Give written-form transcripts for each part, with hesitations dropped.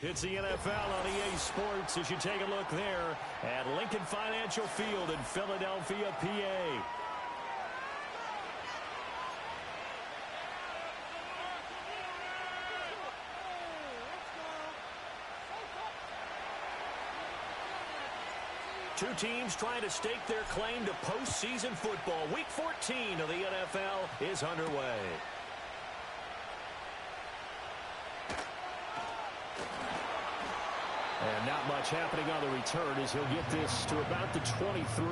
It's the NFL on EA Sports as you take a look there at Lincoln Financial Field in Philadelphia, PA. Two teams trying to stake their claim to postseason football. Week 14 of the NFL is underway. And not much happening on the return as he'll get this to about the 23.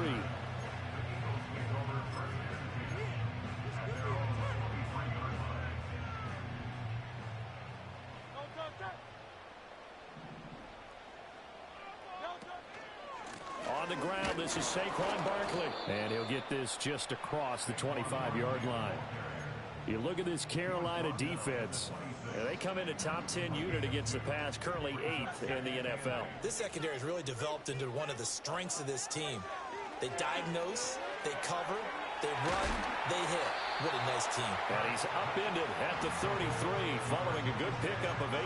On the ground, this is Saquon Barkley. And he'll get this just across the 25-yard line. You look at this Carolina defense. They come in a top 10 unit against the pass, currently 8th in the NFL. This secondary has really developed into one of the strengths of this team. They diagnose, they cover, they run, they hit. What a nice team. And he's upended at the 33 following a good pickup of 8.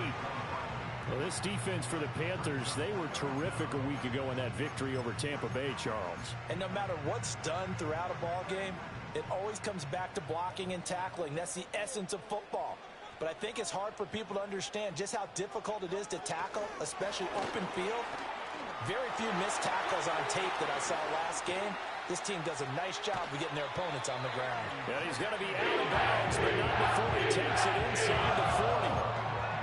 Well, this defense for the Panthers, they were terrific a week ago in that victory over Tampa Bay, Charles. And no matter what's done throughout a ball game, it always comes back to blocking and tackling. That's the essence of football. But I think it's hard for people to understand just how difficult it is to tackle, especially open field. Very few missed tackles on tape that I saw last game. This team does a nice job of getting their opponents on the ground. And he's going to be out of bounds, but not before he takes it inside the 40.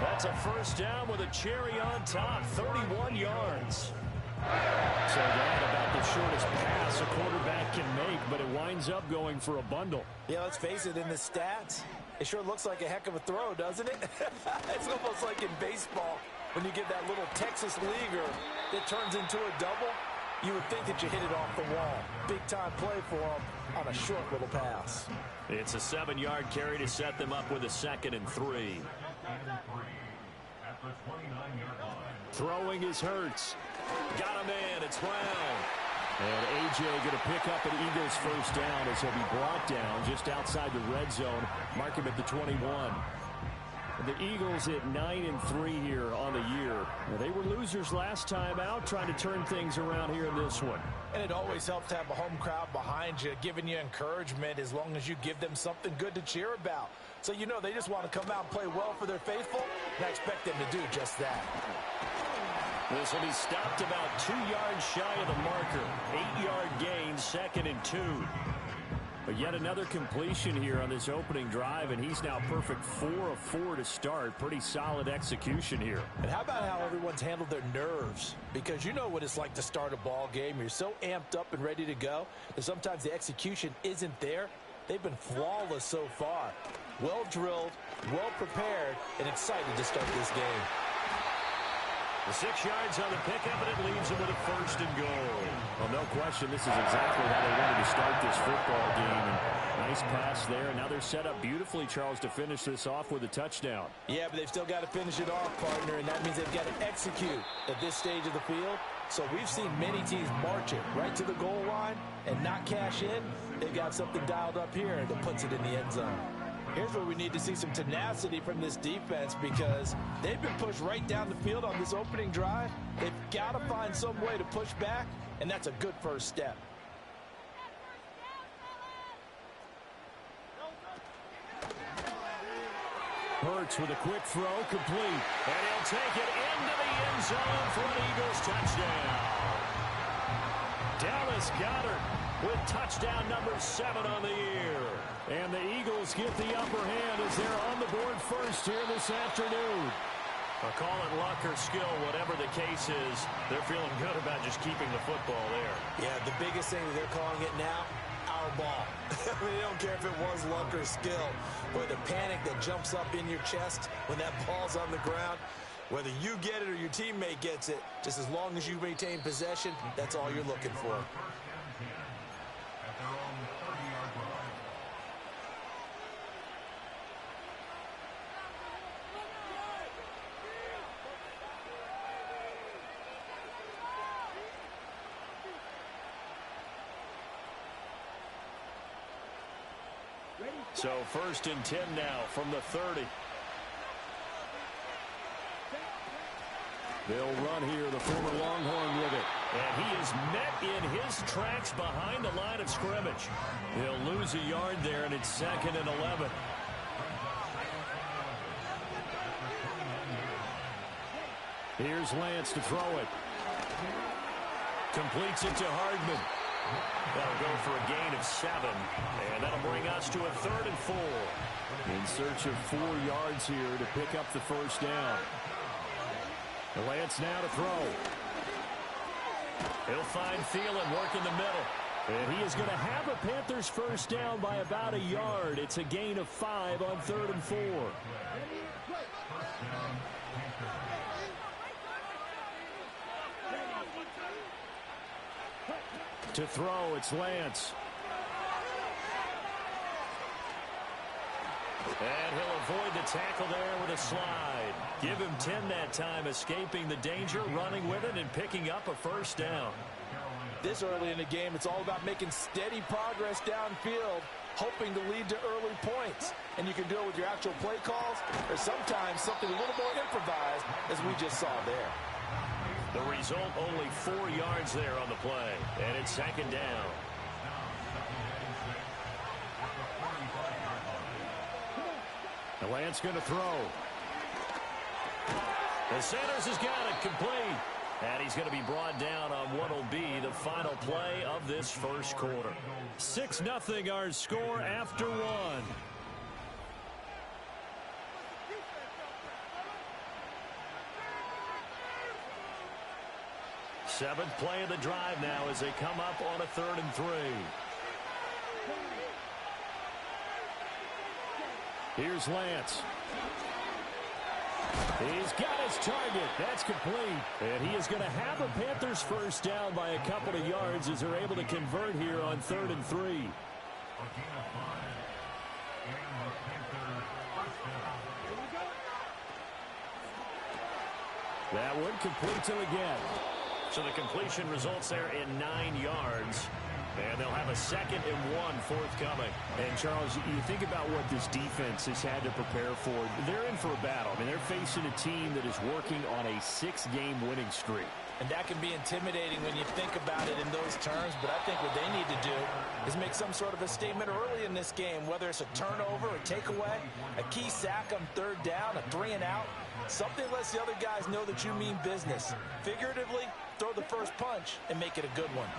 That's a first down with a cherry on top, 31 yards. So that about the shortest pass a quarterback can make, but it winds up going for a bundle. Yeah, let's face it, in the stats, it sure looks like a heck of a throw, doesn't it? It's almost like in baseball when you get that little Texas leaguer that turns into a double. You would think that you hit it off the wall. Big-time play for him on a short little pass. It's a 7-yard carry to set them up with a 2nd and 3. Throwing is Hurts. Got him in. It's Brown. And A.J. going to pick up an Eagles first down as he'll be brought down just outside the red zone. Mark him at the 21. The Eagles at 9-3 here on the year. Now, they were losers last time out, trying to turn things around here in this one. And it always helps to have a home crowd behind you, giving you encouragement as long as you give them something good to cheer about. So you know they just want to come out and play well for their faithful, and I expect them to do just that. This will be stopped about 2 yards shy of the marker. 8-yard gain, 2nd and 2. But yet another completion here on this opening drive, and he's now perfect 4 of 4 to start. Pretty solid execution here. And how about how everyone's handled their nerves? Because you know what it's like to start a ball game. You're so amped up and ready to go that sometimes the execution isn't there. They've been flawless so far. Well drilled, well prepared, and excited to start this game. The 6 yards on the pickup, and it leaves them with a 1st and goal. Well, no question, this is exactly how they wanted to start this football game. And nice pass there. And now they're set up beautifully, Charles, to finish this off with a touchdown. Yeah, but they've still got to finish it off, partner, and that means they've got to execute at this stage of the field. So we've seen many teams march it right to the goal line and not cash in. They've got something dialed up here that puts it in the end zone. Here's where we need to see some tenacity from this defense because they've been pushed right down the field on this opening drive. They've got to find some way to push back, and that's a good first step. Hurts with a quick throw, complete. And he'll take it into the end zone for an Eagles touchdown. Dallas Goedert with touchdown number 7 on the year. And the Eagles get the upper hand as they're on the board first here this afternoon. I'll call it luck or skill, whatever the case is. They're feeling good about just keeping the football there. Yeah, the biggest thing that they're calling it now, our ball. They don't care if it was luck or skill. Boy, the panic that jumps up in your chest when that ball's on the ground, whether you get it or your teammate gets it, just as long as you maintain possession, that's all you're looking for. So 1st and 10 now from the 30. They'll run here, the former Longhorn with it. And he is met in his tracks behind the line of scrimmage. He'll lose a yard there, and it's 2nd and 11. Here's Lance to throw it. Completes it to Hardman. That'll go for a gain of 7. And that'll bring us to a 3rd and 4. In search of 4 yards here to pick up the first down. Lance now to throw. He'll find Thielen working the middle. And he is going to have a Panthers first down by about a yard. It's a gain of 5 on 3rd and 4. To throw, it's Lance. And he'll avoid the tackle there with a slide. Give him 10 that time, escaping the danger, running with it, and picking up a first down. This early in the game, it's all about making steady progress downfield, hoping to lead to early points. And you can do it with your actual play calls, or sometimes something a little more improvised, as we just saw there. The result, only 4 yards there on the play, and it's 2nd down. The Lance going to throw. The Sanders has got it complete. And he's going to be brought down on what will be the final play of this first quarter. 6-0 our score after 1. 7th play of the drive now as they come up on a 3rd and 3. Here's Lance. He's got his target. That's complete. And he is going to have a Panthers first down by a couple of yards as they're able to convert here on 3rd and 3. That one completes him again. So the completion results there in 9 yards. And they'll have a 2nd and 1 forthcoming. And, Charles, you think about what this defense has had to prepare for. They're in for a battle. I mean, they're facing a team that is working on a 6-game winning streak. And that can be intimidating when you think about it in those terms. But I think what they need to do is make some sort of a statement early in this game, whether it's a turnover, a takeaway, a key sack on 3rd down, a 3 and out. Something lets the other guys know that you mean business. Figuratively, throw the first punch and make it a good one.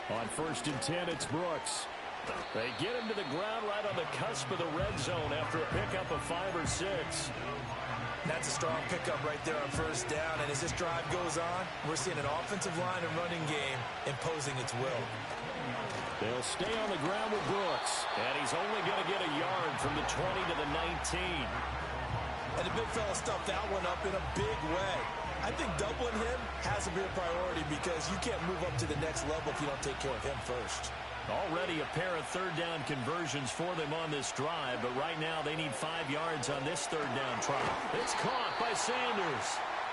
On 1st and 10, it's Brooks. They get him to the ground right on the cusp of the red zone after a pickup of 5 or 6. That's a strong pickup right there on 1st down. And as this drive goes on, we're seeing an offensive line and running game imposing its will. They'll stay on the ground with Brooks. And he's only going to get a yard from the 20 to the 19. And the big fella stuffed that one up in a big way. I think doubling him has to be a priority because you can't move up to the next level if you don't take care of him first. Already a pair of 3rd down conversions for them on this drive, but right now they need 5 yards on this 3rd down try. It's caught by Sanders.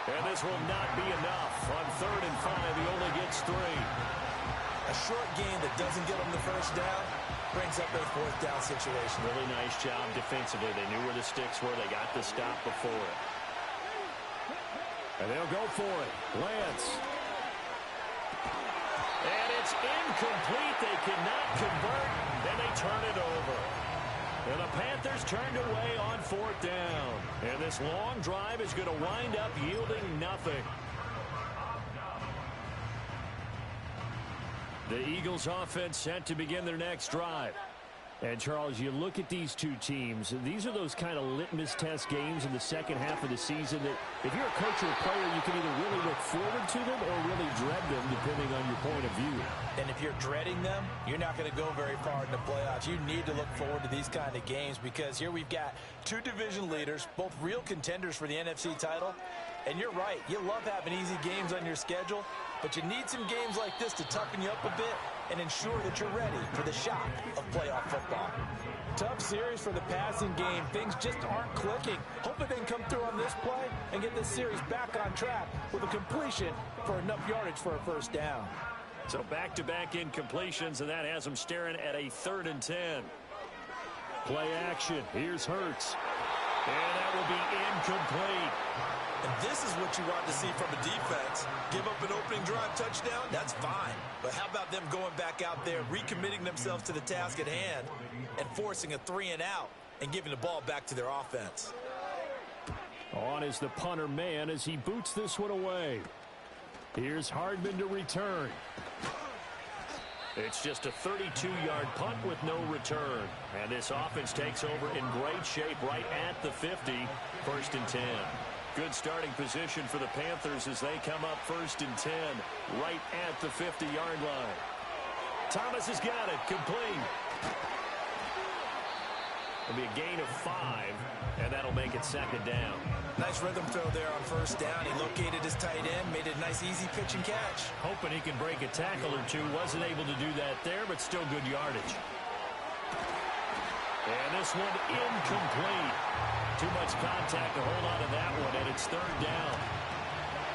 And this will not be enough. On 3rd and 5, he only gets 3. A short game that doesn't get him the first down brings up a 4th down situation. Really nice job defensively. They knew where the sticks were. They got the stop before it. And they'll go for it. Lance. And it's incomplete. They cannot convert. And they turn it over. And the Panthers turned away on 4th down. And this long drive is going to wind up yielding nothing. The Eagles offense set to begin their next drive. And, Charles, you look at these two teams, these are those kind of litmus test games in the second half of the season that if you're a coach or a player, you can either really look forward to them or really dread them, depending on your point of view. And if you're dreading them, you're not going to go very far in the playoffs. You need to look forward to these kind of games because here we've got 2 division leaders, both real contenders for the NFC title. And you're right, you love having easy games on your schedule, but you need some games like this to toughen you up a bit and ensure that you're ready for the shock of playoff football. Tough series for the passing game. Things just aren't clicking. Hoping they can come through on this play and get this series back on track with a completion for enough yardage for a first down. So back-to-back incompletions, and that has them staring at a 3rd and 10. Play action. Here's Hurts. And that will be incomplete. And this is what you want to see from a defense. Give up an opening drive touchdown, that's fine. But how about them going back out there, recommitting themselves to the task at hand, and forcing a 3-and-out and giving the ball back to their offense. On is the punter man as he boots this one away. Here's Hardman to return. It's just a 32-yard punt with no return. And this offense takes over in great shape right at the 50, 1st and 10. Good starting position for the Panthers as they come up 1st and 10, right at the 50-yard line. Thomas has got it, complete. It'll be a gain of 5, and that'll make it 2nd down. Nice rhythm throw there on 1st down. He located his tight end, made it a nice easy pitch and catch. Hoping he can break a tackle or two. Wasn't able to do that there, but still good yardage. And this one incomplete. Too much contact to hold on to that one, and it's 3rd down.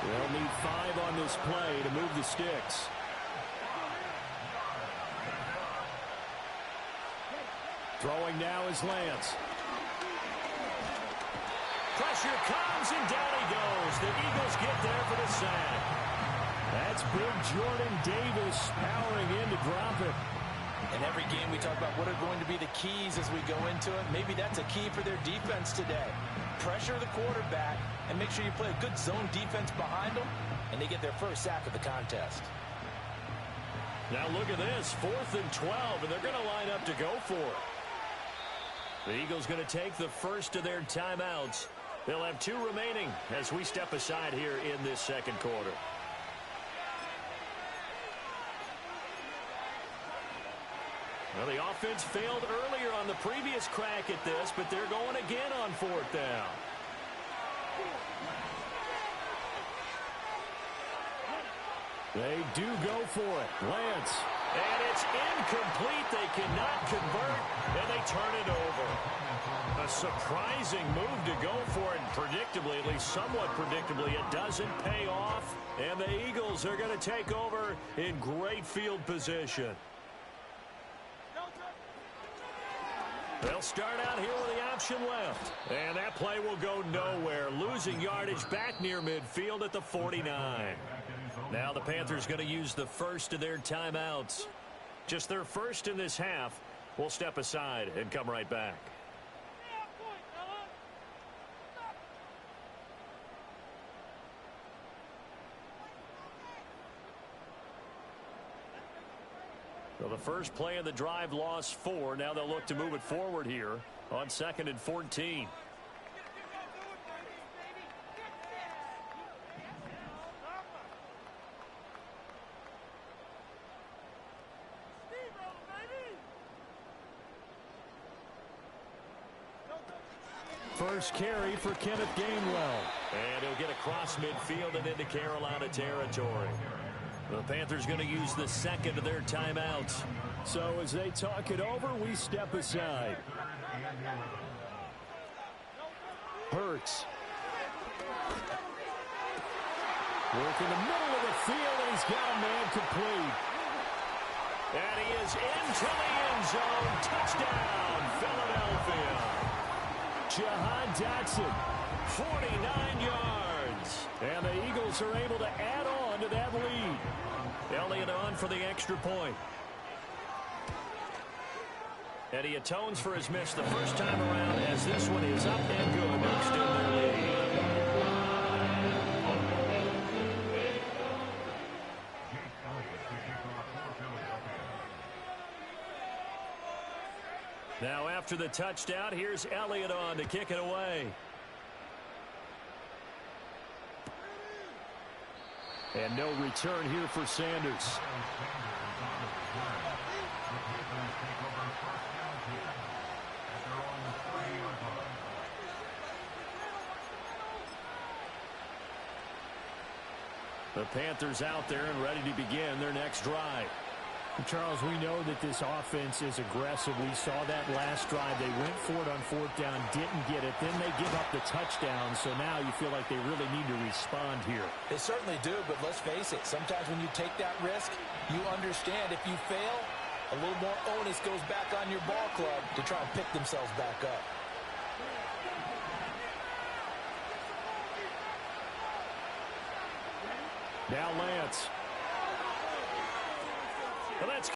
They'll need 5 on this play to move the sticks. Throwing now is Lance. Pressure comes, and down he goes. The Eagles get there for the sack. That's big Jordan Davis powering in to drop it. In every game we talk about what are going to be the keys as we go into it. Maybe that's a key for their defense today. Pressure the quarterback and make sure you play a good zone defense behind them, and they get their first sack of the contest. Now look at this, 4th and 12, and they're going to line up to go for it. The Eagles going to take the first of their timeouts. They'll have 2 remaining as we step aside here in this 2nd quarter. Well, the offense failed earlier on the previous crack at this, but they're going again on 4th down. They do go for it. Lance. And it's incomplete. They cannot convert, and they turn it over. A surprising move to go for it, and predictably, at least somewhat predictably, it doesn't pay off. And the Eagles are going to take over in great field position. They'll start out here with the option left. And that play will go nowhere. Losing yardage back near midfield at the 49. Now the Panthers going to use the first of their timeouts. Just their first in this half. We'll step aside and come right back. Well, the first play of the drive lost 4. Now they'll look to move it forward here on 2nd and 14. First carry for Kenneth Gainwell. And he'll get across midfield and into Carolina territory. The Panthers going to use the second of their timeouts. So as they talk it over, we step aside. Hurts. Work in the middle of the field, and he's got a man complete. And he is into the end zone. Touchdown, Philadelphia. Jahan Dotson. 49 yards. And the Eagles are able to add on to that lead. Elliott on for the extra point. And he atones for his miss the first time around as this one is up and good to extend their lead. Now after the touchdown, here's Elliott on to kick it away. And no return here for Sanders. The Panthers out there and ready to begin their next drive. Charles, we know that this offense is aggressive. We saw that last drive. They went for it on 4th down, didn't get it. Then they give up the touchdown. So now you feel like they really need to respond here. They certainly do, but let's face it. Sometimes when you take that risk, you understand if you fail, a little more onus goes back on your ball club to try and pick themselves back up. Now Lance. Well, that's